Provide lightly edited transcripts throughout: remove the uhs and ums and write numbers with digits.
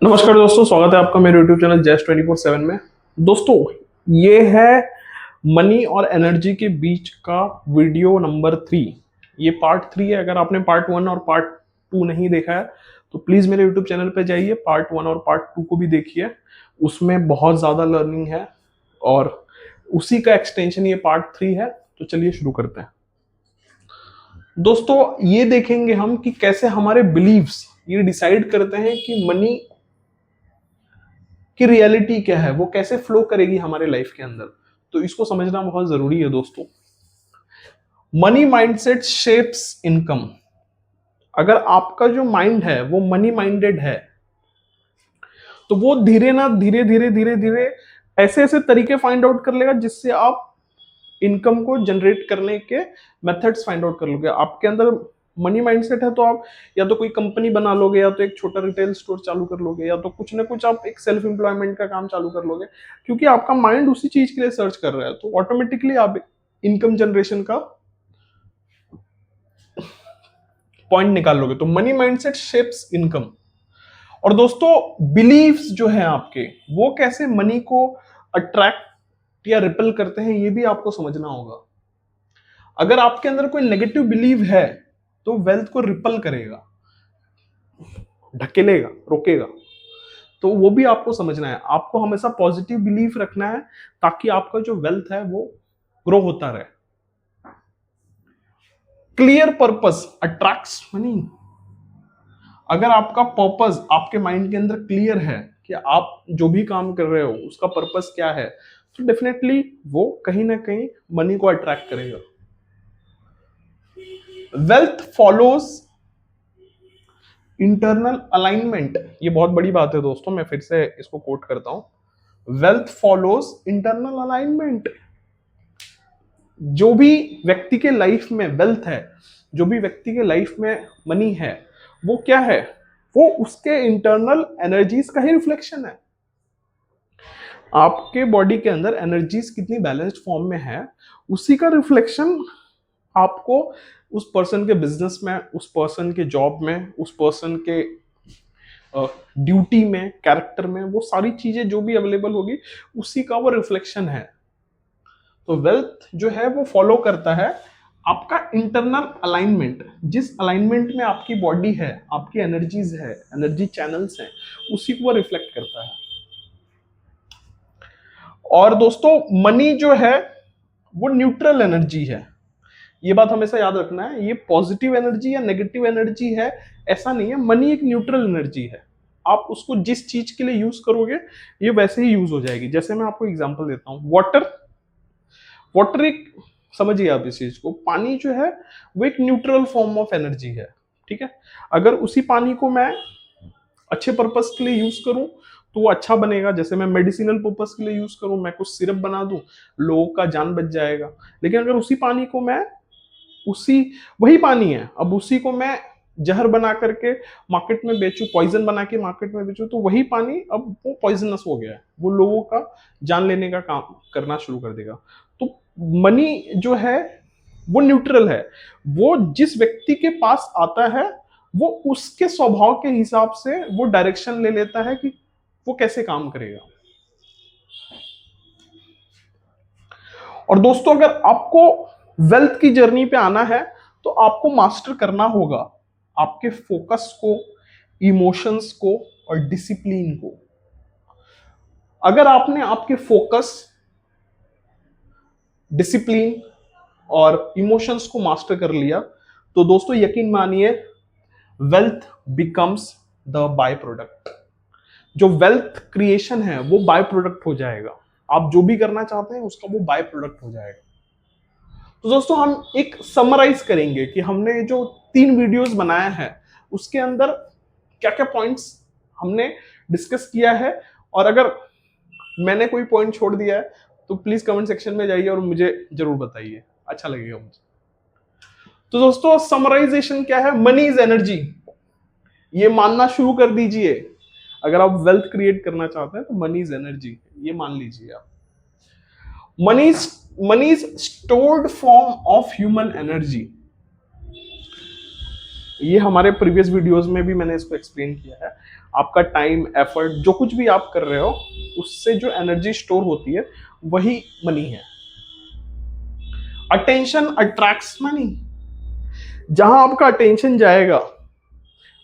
नमस्कार दोस्तों, स्वागत है आपका मेरे YouTube चैनल जैस 24/7 में। दोस्तों, ये है मनी और एनर्जी के बीच का वीडियो नंबर 3। ये पार्ट 3 है। अगर आपने पार्ट 1 और पार्ट 2 नहीं देखा है तो प्लीज़ मेरे YouTube चैनल पे जाइए, पार्ट 1 और पार्ट 2 को भी देखिए। उसमें बहुत ज़्यादा लर्निंग है और उसी का एक्सटेंशन ये पार्ट 3 है। तो चलिए शुरू करते हैं। दोस्तों, ये देखेंगे हम कि कैसे हमारे बिलीव्स ये डिसाइड करते हैं कि मनी कि रियलिटी क्या है, वो कैसे फ्लो करेगी हमारे लाइफ के अंदर। तो इसको समझना बहुत जरूरी है दोस्तों। Money mindset shapes income. अगर आपका जो माइंड है वो मनी माइंडेड है तो वो धीरे धीरे ऐसे ऐसे तरीके फाइंड आउट कर लेगा जिससे आप इनकम को जनरेट करने के मेथड्स फाइंड आउट कर लोगे। आपके अंदर मनी माइंडसेट है तो आप या तो कोई कंपनी बना लोगे, या तो एक छोटा रिटेल स्टोर चालू कर लोगे, या तो कुछ ना कुछ आप एक सेल्फ एम्प्लॉयमेंट का काम चालू कर लोगे, क्योंकि आपका माइंड उसी चीज के लिए सर्च कर रहा है। तो ऑटोमेटिकली आप इनकम जनरेशन का पॉइंट निकाल लोगे। तो मनी माइंडसेट शेप्स इनकम। और दोस्तों, बिलीव्स जो है आपके, वो कैसे मनी को अट्रैक्ट या रिपेल करते हैं, ये भी आपको समझना होगा। अगर आपके अंदर कोई नेगेटिव बिलीव है तो वेल्थ को रिपल करेगा, ढकेलेगा, रोकेगा। तो वो भी आपको समझना है। आपको हमेशा पॉजिटिव बिलीफ रखना है ताकि आपका जो वेल्थ है वो ग्रो होता रहे। Clear purpose attracts money. अगर आपका पर्पस आपके माइंड के अंदर क्लियर है कि आप जो भी काम कर रहे हो उसका पर्पस क्या है, तो डेफिनेटली वो कहीं ना कहीं मनी को अट्रैक्ट करेगा। Wealth follows internal alignment. ये बहुत बड़ी बात है दोस्तों, मैं फिर से इसको कोट करता हूं। Wealth follows internal alignment. जो भी व्यक्ति के लाइफ में वेल्थ है, जो भी व्यक्ति के लाइफ में मनी है, वो क्या है? वो उसके इंटरनल एनर्जीज का ही रिफ्लेक्शन है। आपके बॉडी के अंदर एनर्जीज कितनी बैलेंस्ड फॉर्म में है, उसी का रिफ्लेक्शन आपको उस पर्सन के बिजनेस में, उस पर्सन के जॉब में, उस पर्सन के ड्यूटी में, कैरेक्टर में, वो सारी चीजें जो भी अवेलेबल होगी उसी का वो रिफ्लेक्शन है। तो वेल्थ जो है वो फॉलो करता है आपका इंटरनल अलाइनमेंट। जिस अलाइनमेंट में आपकी बॉडी है, आपकी एनर्जीज है, एनर्जी चैनल्स हैं, उसी को वो रिफ्लेक्ट करता है। और दोस्तों, मनी जो है वो न्यूट्रल एनर्जी है। ये बात हमेशा याद रखना है। ये पॉजिटिव एनर्जी या नेगेटिव एनर्जी है ऐसा नहीं है। मनी एक न्यूट्रल एनर्जी है। आप उसको जिस चीज के लिए यूज करोगे ये वैसे ही यूज हो जाएगी। जैसे मैं आपको एग्जांपल देता हूँ, वाटर। वाटर एक, समझिए आप इस चीज को, पानी जो है वो एक न्यूट्रल फॉर्म ऑफ एनर्जी है। ठीक है। अगर उसी पानी को मैं अच्छे पर्पस के लिए यूज करूं तो वो अच्छा बनेगा। जैसे मैं मेडिसिनल पर्पस के लिए यूज करूं, मैं कुछ सिरप बना दूं, लोगों का जान बच जाएगा। लेकिन अगर उसी पानी को मैं, उसी, वही पानी है, अब उसी को मैं जहर बना करके मार्केट में बेचूं, पॉइजन बना के मार्केट में बेचूं, तो वही पानी अब वो पॉइजनस हो गया है, वो लोगों का जान लेने का काम करना शुरू कर देगा। तो मनी जो है वो न्यूट्रल है। वो जिस व्यक्ति के पास आता है वो उसके स्वभाव के हिसाब से वो डायरेक्शन ले लेता है कि वो कैसे काम करेगा। और दोस्तों, अगर आपको वेल्थ की जर्नी पे आना है तो आपको मास्टर करना होगा आपके फोकस को, इमोशंस को और डिसिप्लिन को। अगर आपने आपके फोकस, डिसिप्लिन और इमोशंस को मास्टर कर लिया तो दोस्तों यकीन मानिए, wealth becomes the by product. जो वेल्थ क्रिएशन है वो बाय प्रोडक्ट हो जाएगा। आप जो भी करना चाहते हैं उसका वो बाय प्रोडक्ट हो जाएगा। तो दोस्तों, हम एक समराइज करेंगे कि हमने जो 3 वीडियोस बनाया है उसके अंदर क्या क्या पॉइंट्स हमने डिस्कस किया है। और अगर मैंने कोई पॉइंट छोड़ दिया है तो प्लीज कमेंट सेक्शन में जाइए और मुझे जरूर बताइए, अच्छा लगेगा मुझे। तो दोस्तों, समराइजेशन क्या है? Money is energy. ये मानना शुरू कर दीजिए। अगर आप वेल्थ क्रिएट करना चाहते हैं तो मनी इज एनर्जी, ये मान लीजिए आप। Money money is stored form of human energy. ये हमारे प्रीवियस वीडियोस में भी मैंने इसको एक्सप्लेन किया है। आपका टाइम, एफर्ट, जो कुछ भी आप कर रहे हो, उससे जो एनर्जी स्टोर होती है वही मनी है। Attention attracts money. जहां आपका अटेंशन जाएगा,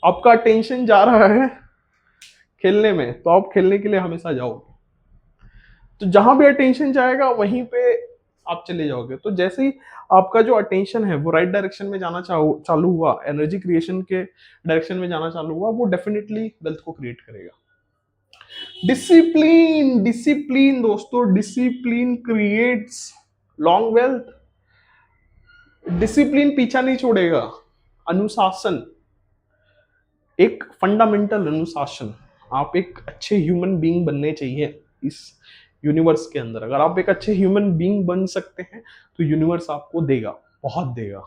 आपका अटेंशन जा रहा है खेलने में, तो आप खेलने के लिए हमेशा जाओगे। तो जहां भी अटेंशन जाएगा वहीं पे आप चले जाओगे। तो जैसे ही आपका जो अटेंशन है वो राइट डायरेक्शन में जाना चालू हुआ, एनर्जी क्रिएशन के डायरेक्शन में जाना चालू हुआ, वो डेफिनेटली वेल्थ को क्रिएट करेगा। डिसिप्लिन, डिसिप्लिन दोस्तों, discipline creates long wealth. Discipline पीछा नहीं छोड़ेगा। अनुशासन, एक फंडामेंटल अनुशासन। आप एक अच्छे ह्यूमन बीइंग बनने चाहिए इस यूनिवर्स के अंदर। अगर आप एक अच्छे ह्यूमन बीइंग बन सकते हैं तो यूनिवर्स आपको देगा, बहुत देगा,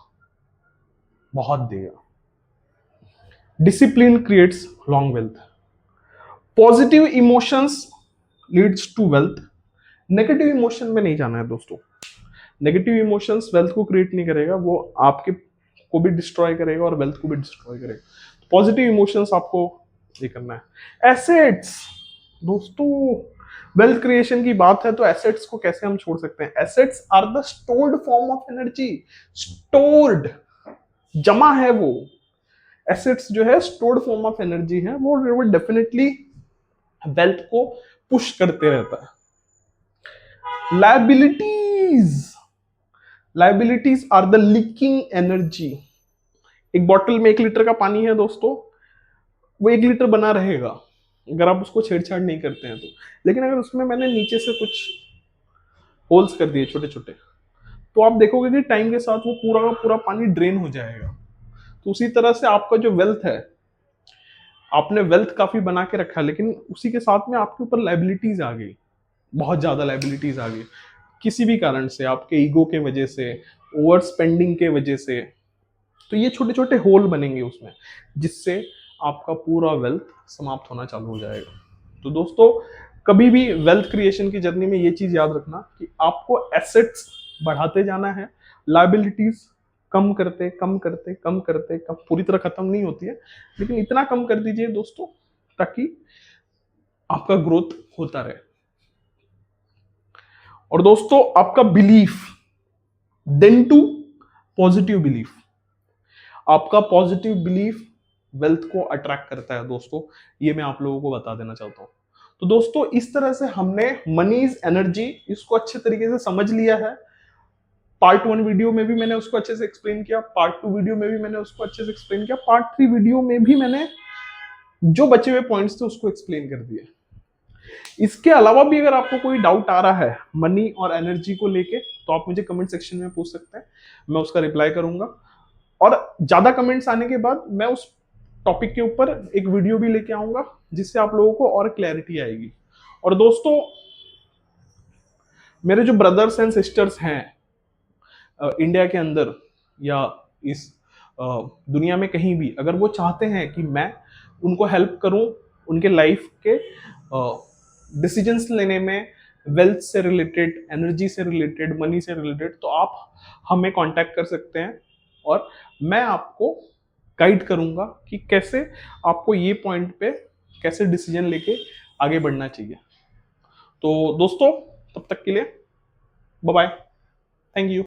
बहुत देगा। Discipline creates long wealth. Positive emotions leads to wealth. Negative emotion में नहीं जाना है दोस्तों। नेगेटिव इमोशंस वेल्थ को क्रिएट नहीं करेगा, वो आपके को भी डिस्ट्रॉय करेगा और वेल्थ को भी डिस्ट्रॉय करेगा। पॉजिटिव इमोशंस आपको ये करना है। एसेट्स दोस्तों, वेल्थ क्रिएशन की बात है तो एसेट्स को कैसे हम छोड़ सकते हैं? Assets are the stored form of energy. Stored, जमा है वो। एसेट्स जो है स्टोर्ड फॉर्म ऑफ एनर्जी है, वो डेफिनेटली वेल्थ को पुश करते रहता है। Liabilities, liabilities are the leaking energy. एक बॉटल में 1 लीटर का पानी है दोस्तों, वो 1 लीटर बना रहेगा अगर आप उसको छेड़छाड़ नहीं करते हैं तो। लेकिन अगर उसमें मैंने नीचे से कुछ होल्स कर दिए छोटे छोटे, तो आप देखोगे कि टाइम के साथ वो पूरा का पूरा पानी ड्रेन हो जाएगा। तो उसी तरह से आपका जो वेल्थ है, आपने वेल्थ काफी बना के रखा, लेकिन उसी के साथ में आपके ऊपर लाइबिलिटीज आ गई, बहुत ज्यादा लाइबिलिटीज आ गई किसी भी कारण से, आपके ईगो के वजह से, ओवर स्पेंडिंग के वजह से। तो ये छोटे छोटे होल बनेंगे उसमें, जिससे आपका पूरा वेल्थ समाप्त होना चालू हो जाएगा। तो दोस्तों, कभी भी वेल्थ क्रिएशन की जर्नी में ये चीज याद रखना कि आपको एसेट्स बढ़ाते जाना है, लायबिलिटीज कम करते कम करते कम करते कम, पूरी तरह खत्म नहीं होती है, लेकिन इतना कम कर दीजिए दोस्तों ताकि आपका ग्रोथ होता रहे। और दोस्तों, आपका belief, then to positive belief. आपका पॉजिटिव बिलीफ वेल्थ को अट्रैक्ट करता है दोस्तों, ये मैं आप लोगों को बता देना चाहता हूं। तो दोस्तों, इस तरह से हमने मनी इज एनर्जी, इसको अच्छे तरीके से समझ लिया है। पार्ट 1 वीडियो में भी मैंने उसको अच्छे से एक्सप्लेन किया, पार्ट 2 वीडियो में भी मैंने उसको अच्छे से एक्सप्लेन किया, पार्ट 3 वीडियो में भी मैंने जो बचे हुए पॉइंट्स थे उसको एक्सप्लेन कर दिया। इसके अलावा भी अगर आपको कोई डाउट आ रहा है मनी और एनर्जी को लेके, तो आप मुझे कमेंट सेक्शन में पूछ सकते हैं, मैं उसका रिप्लाई करूंगा। और ज्यादा कमेंट्स आने के बाद मैं उस टॉपिक के ऊपर एक वीडियो भी लेके आऊंगा, जिससे आप लोगों को और क्लैरिटी आएगी। और दोस्तों, मेरे जो ब्रदर्स एंड सिस्टर्स हैं इंडिया के अंदर या इस दुनिया में कहीं भी, अगर वो चाहते हैं कि मैं उनको हेल्प करूं उनके लाइफ के डिसीजंस लेने में, वेल्थ से रिलेटेड, एनर्जी से रिलेटेड, मनी से रिलेटेड, तो आप हमें कांटेक्ट कर सकते हैं और मैं आपको गाइड करूंगा कि कैसे आपको ये पॉइंट पे कैसे डिसीजन लेके आगे बढ़ना चाहिए। तो दोस्तों, तब तक के लिए बाय बाय, थैंक यू।